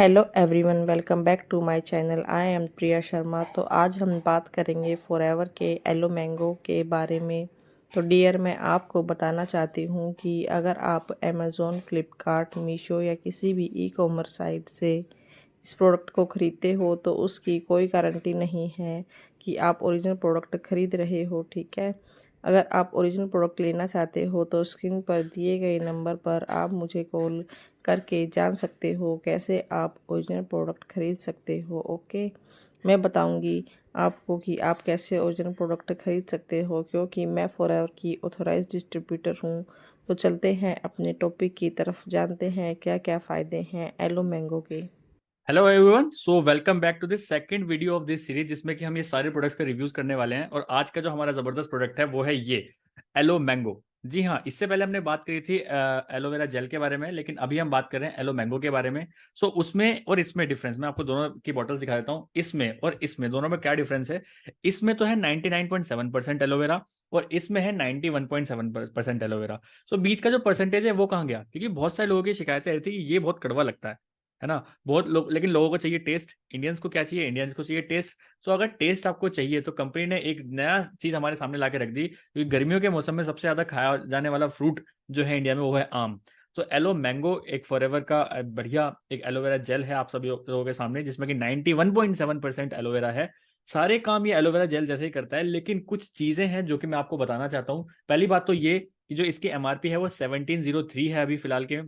Hello everyone, welcome back to my channel. I am Priya Sharma. तो आज हम बात करेंगे फॉरएवर के येलो मैंगो के बारे में। तो डियर, मैं आपको बताना चाहती हूँ कि अगर आप अमेज़ॉन, फ्लिपकार्ट, मीशो या किसी भी ई कॉमर्स साइट से इस प्रोडक्ट को ख़रीदते हो तो उसकी कोई गारंटी नहीं है कि आप ओरिजिनल प्रोडक्ट ख़रीद रहे हो। ठीक है, अगर आप ओरिजिनल प्रोडक्ट लेना चाहते हो तो स्क्रीन पर दिए गए नंबर पर आप मुझे कॉल करके जान सकते हो कैसे आप ओरिजिनल प्रोडक्ट खरीद सकते हो। ओके, मैं बताऊंगी आपको कि आप कैसे ओरिजिनल प्रोडक्ट खरीद सकते हो, क्योंकि मैं फॉरएवर की ऑथोराइज डिस्ट्रीब्यूटर हूँ। तो चलते हैं अपने टॉपिक की तरफ, जानते हैं क्या क्या फ़ायदे हैं येलो मैंगो के। Hello everyone, so welcome back to this second video of this series जिसमें कि हम ये सारे प्रोडक्ट्स का रिव्यूज करने वाले हैं। और आज का जो हमारा जबरदस्त प्रोडक्ट है वो है ये एलो मैंगो। जी हाँ, इससे पहले हमने बात करी थी एलोवेरा जेल के बारे में, लेकिन अभी हम बात कर रहे हैं एलो मैंगो के बारे में। सो उसमें और इसमें डिफरेंस मैं आपको दोनों की बॉटल्स दिखा देता हूँ। इसमें और इसमें दोनों में क्या डिफरेंस है। इसमें तो है 99.7% एलोवेरा और इसमें है 91.7% एलोवेरा। सो बीच का जो परसेंटेज है वो कहाँ गया, क्योंकि बहुत सारे लोगों की शिकायतें रहती है कि ये बहुत कड़वा लगता है ना। बहुत लोग, लेकिन लोगों को चाहिए टेस्ट। इंडियंस को क्या चाहिए? इंडियंस को चाहिए टेस्ट। तो अगर टेस्ट आपको चाहिए तो कंपनी ने एक नया चीज हमारे सामने ला के रख दी, क्योंकि गर्मियों के मौसम में सबसे ज्यादा खाया जाने वाला फ्रूट जो है इंडिया में वो है आम। तो एलो मैंगो एक फॉरएवर का बढ़िया एक एलोवेरा जेल है आप सभी लोगों के सामने, जिसमें कि 91.7% एलोवेरा है। सारे काम ये एलोवेरा जेल जैसे ही करता है, लेकिन कुछ चीजें हैं जो कि मैं आपको बताना चाहता हूँ। पहली बात तो ये कि जो इसकी एमआरपी है वो 1703 है अभी फिलहाल के।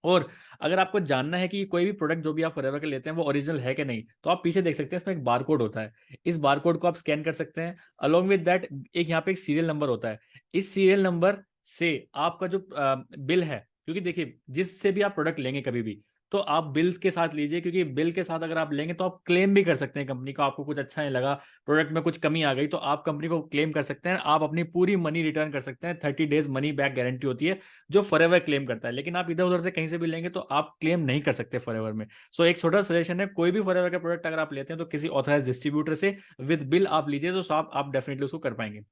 और अगर आपको जानना है कि कोई भी प्रोडक्ट जो भी आप फॉरएवर के लेते हैं वो ओरिजिनल है कि नहीं, तो आप पीछे देख सकते हैं, इसमें एक बार कोड होता है। इस बार कोड को आप स्कैन कर सकते हैं। अलोंग विद दैट एक यहाँ पे एक सीरियल नंबर होता है। इस सीरियल नंबर से आपका जो बिल है, क्योंकि देखिए जिससे भी आप प्रोडक्ट लेंगे कभी भी, तो आप बिल के साथ लीजिए, क्योंकि बिल के साथ अगर आप लेंगे तो आप क्लेम भी कर सकते हैं कंपनी को। आपको कुछ अच्छा नहीं लगा, प्रोडक्ट में कुछ कमी आ गई, तो आप कंपनी को क्लेम कर सकते हैं। आप अपनी पूरी मनी रिटर्न कर सकते हैं। 30 डेज मनी बैक गारंटी होती है जो फॉरएवर क्लेम करता है। लेकिन आप इधर उधर से कहीं से भी लेंगे तो आप क्लेम नहीं कर सकते फॉरएवर में। सो एक छोटा सजेशन है, कोई भी फॉरएवर का प्रोडक्ट अगर आप लेते हैं तो किसी ऑथराइज डिस्ट्रीब्यूटर से विद बिल आप लीजिए, तो आप डेफिनेटली उसको कर पाएंगे।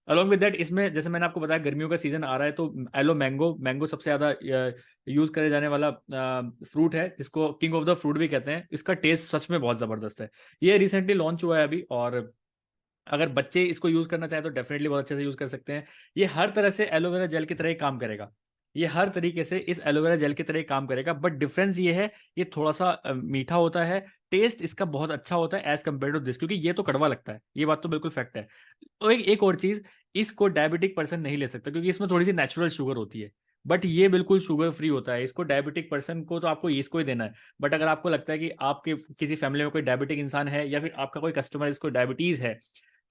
अलॉन्ग विद दैट इसमें जैसे मैंने आपको बताया गर्मियों का सीजन आ रहा है, तो एलो मैंगो मैंगो सबसे ज्यादा यूज करे जाने वाला फ्रूट है, जिसको किंग ऑफ द फ्रूट भी कहते हैं। इसका टेस्ट सच में बहुत जबरदस्त है। ये रिसेंटली लॉन्च हुआ है अभी, और अगर बच्चे इसको यूज करना चाहें तो डेफिनेटली बहुत अच्छे से यूज कर सकते हैं। ये हर तरह से एलोवेरा जेल की तरह ही काम करेगा। ये हर तरीके से इस एलोवेरा जेल की तरह ही काम करेगा, बट डिफरेंस ये है, ये थोड़ा सा मीठा होता है। टेस्ट इसका बहुत अच्छा होता है एज कम्पेयर टू दिस, क्योंकि ये तो कड़वा लगता है, ये बात तो बिल्कुल फैक्ट है। तो एक और चीज, इसको डायबिटिक पर्सन नहीं ले सकता, क्योंकि इसमें थोड़ी सी नेचुरल शुगर होती है। बट ये बिल्कुल शुगर फ्री होता है। इसको डायबिटिक पर्सन को तो आपको इसको ही देना है। बट अगर आपको लगता है कि आपके किसी फैमिली में कोई डायबिटिक इंसान है, या फिर आपका कोई कस्टमर इसको डायबिटीज है,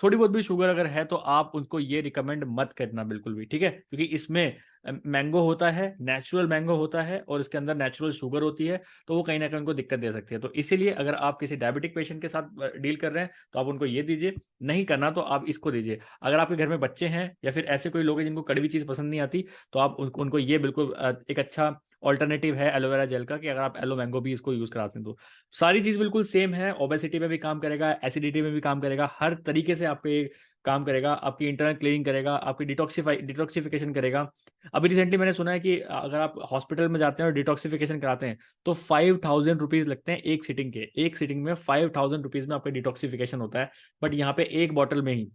थोड़ी बहुत भी शुगर अगर है, तो आप उनको ये रिकमेंड मत करना बिल्कुल भी, ठीक है। क्योंकि इसमें मैंगो होता है, नेचुरल मैंगो होता है, और इसके अंदर नेचुरल शुगर होती है, तो वो कहीं ना कहीं उनको दिक्कत दे सकती है। तो इसीलिए अगर आप किसी डायबिटिक पेशेंट के साथ डील कर रहे हैं तो आप उनको ये दीजिए। नहीं करना तो आप इसको दीजिए। अगर आपके घर में बच्चे हैं या फिर ऐसे कोई लोग हैं जिनको कड़वी चीज़ पसंद नहीं आती, तो आप उनको ये बिल्कुल एक अच्छा ऑल्टरनेटिव है एलोवेरा जेल का, कि अगर आप एलो मैंगो भी इसको यूज कराते हैं तो सारी चीज बिल्कुल सेम है। ओबेसिटी में भी काम करेगा, एसिडिटी में भी काम करेगा, हर तरीके से आपके काम करेगा। आपकी इंटरनल क्लीनिंग करेगा, आपकी डिटॉक्सिफिकेशन करेगा। अभी रिसेंटली मैंने सुना है कि अगर आप हॉस्पिटल में जाते हैं और डिटॉक्सिफिकेशन कराते हैं तो 5000 रुपीज लगते हैं एक सिटिंग के। एक सिटिंग में 5000 रुपीज में आपका डिटॉक्सिफिकेशन होता है। बट यहाँ पे एक बॉटल में ही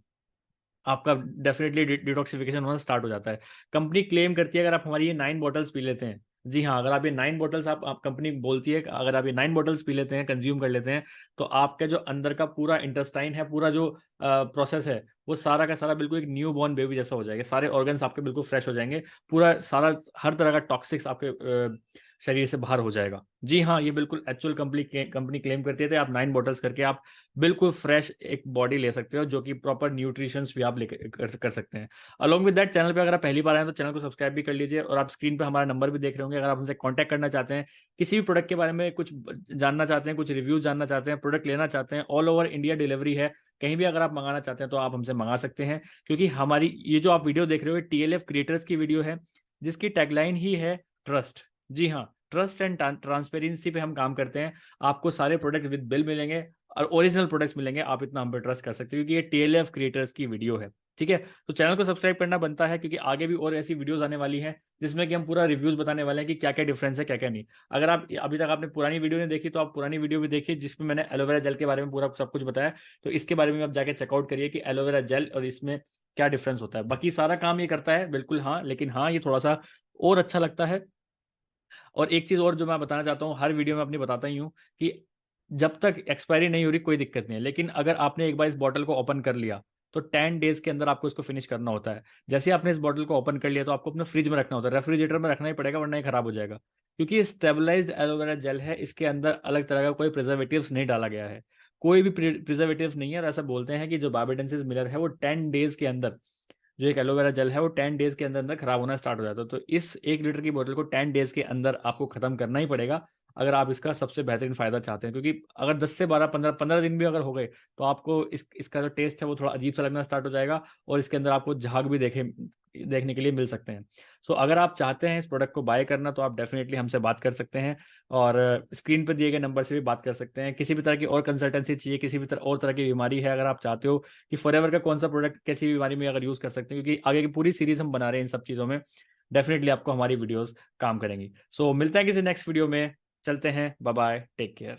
आपका डेफिनेटली डिटॉक्सिफिकेशन होना स्टार्ट हो जाता है। कंपनी क्लेम करती है अगर आप हमारी ये 9 बॉटल्स पी लेते हैं, जी हाँ, अगर आप ये 9 बॉटल्स आप कंपनी बोलती है कि अगर आप ये 9 बॉटल्स पी लेते हैं, कंज्यूम कर लेते हैं, तो आपका जो अंदर का पूरा इंटेस्टाइन है, पूरा जो प्रोसेस है, वो सारा का सारा बिल्कुल एक न्यू बॉर्न बेबी जैसा हो जाएगा। सारे ऑर्गन्स आपके बिल्कुल फ्रेश हो जाएंगे। पूरा सारा हर तरह का टॉक्सिक्स आपके शरीर से बाहर हो जाएगा। जी हाँ, ये बिल्कुल एक्चुअल कंपनी क्लेम करती है। तो आप 9 बॉटल्स करके आप बिल्कुल फ्रेश एक बॉडी ले सकते हो, जो कि प्रॉपर न्यूट्रिशंस भी आप ले कर सकते हैं। अलॉन्ग विद दैट, चैनल पे अगर आप पहली बार आए तो चैनल को सब्सक्राइब भी कर लीजिए। और आप स्क्रीन पे हमारा नंबर भी देख रहे होंगे, अगर आप हमसे कांटेक्ट करना चाहते हैं, किसी भी प्रोडक्ट के बारे में कुछ जानना चाहते हैं, कुछ रिव्यूज जानना चाहते हैं, प्रोडक्ट लेना चाहते हैं, ऑल ओवर इंडिया डिलीवरी है। कहीं भी अगर आप मंगाना चाहते हैं तो आप हमसे मंगा सकते हैं। क्योंकि हमारी ये जो आप वीडियो देख रहे हो टीएलएफ क्रिएटर्स की वीडियो है, जिसकी टैगलाइन ही है ट्रस्ट। जी हाँ, ट्रस्ट एंड ट्रांसपेरेंसी पे हम काम करते हैं। आपको सारे प्रोडक्ट विद बिल मिलेंगे। और ओरिजिनल प्रोडक्ट्स मिलेंगे, आप इतना हम पे ट्रस्ट कर सकते हो, क्योंकि ये TLF क्रिएटर्स की वीडियो है। ठीक है, तो चैनल को सब्सक्राइब करना बनता है, क्योंकि आगे भी और ऐसी वीडियोस आने वाली हैं जिसमें कि हम पूरा रिव्यूज बताने वाले हैं कि क्या क्या डिफरेंस है, क्या क्या नहीं। अगर आप अभी तक आपने पुरानी वीडियो नहीं देखी तो आप पुरानी वीडियो भी देखिए, जिसमें मैंने एलोवेरा जेल के बारे में पूरा सब कुछ बताया। तो इसके बारे में आप जाके चेकआउट करिए कि एलोवेरा जेल और इसमें क्या डिफरेंस होता है। बाकी सारा काम ये करता है बिल्कुल, हाँ, लेकिन हाँ ये थोड़ा सा और अच्छा लगता है। और एक चीज़ और जो मैं बताना चाहता हूँ, हर वीडियो में अपनी बताता ही हूँ कि जब तक एक्सपायरी नहीं हो रही कोई दिक्कत नहीं है, लेकिन अगर आपने एक बार इस बॉटल को ओपन कर लिया तो 10 डेज के अंदर आपको इसको फिनिश करना होता है। जैसे ही आपने इस बॉटल को ओपन कर लिया तो आपको अपने फ्रिज में रखना होता है, रेफ्रिजरेटर में रखना ही पड़ेगा, वरना ये खराब हो जाएगा। क्योंकि ये स्टेबलाइज्ड एलोवेरा जेल है, इसके अंदर अलग तरह का कोई प्रिजर्वेटिव्स नहीं डाला गया है, कोई भी प्रिजर्वेटिव्स नहीं है। और ऐसा बोलते हैं कि जो बार्बाडेंसिस मिलर है वो 10 डेज के अंदर, जो एक एलोवेरा जेल है वो 10 डेज के अंदर अंदर खराब होना स्टार्ट हो जाता है। तो इस 1 लीटर की बोतल को 10 डेज के अंदर आपको खत्म करना ही पड़ेगा, अगर आप इसका सबसे बेहतरीन फायदा चाहते हैं। क्योंकि अगर 10 से 12 15 दिन भी अगर हो गए तो आपको इसका जो टेस्ट है वो थोड़ा अजीब सा लगना स्टार्ट हो जाएगा, और इसके अंदर आपको झाग भी देखने के लिए मिल सकते हैं। सो अगर आप चाहते हैं इस प्रोडक्ट को बाय करना तो आप डेफिनेटली हमसे बात कर सकते हैं, और स्क्रीन पर दिए गए नंबर से भी बात कर सकते हैं। किसी भी तरह की और कंसल्टेंसी चाहिए, किसी भी और तरह की बीमारी है, अगर आप चाहते हो कि फॉरएवर का कौन सा प्रोडक्ट कैसी बीमारी में अगर यूज़ कर सकते हैं, क्योंकि आगे की पूरी सीरीज हम बना रहे हैं इन सब चीज़ों में, डेफिनेटली आपको हमारी वीडियोस काम करेंगी। सो मिलते हैं किसी नेक्स्ट वीडियो में, चलते हैं, बाय बाय, टेक केयर।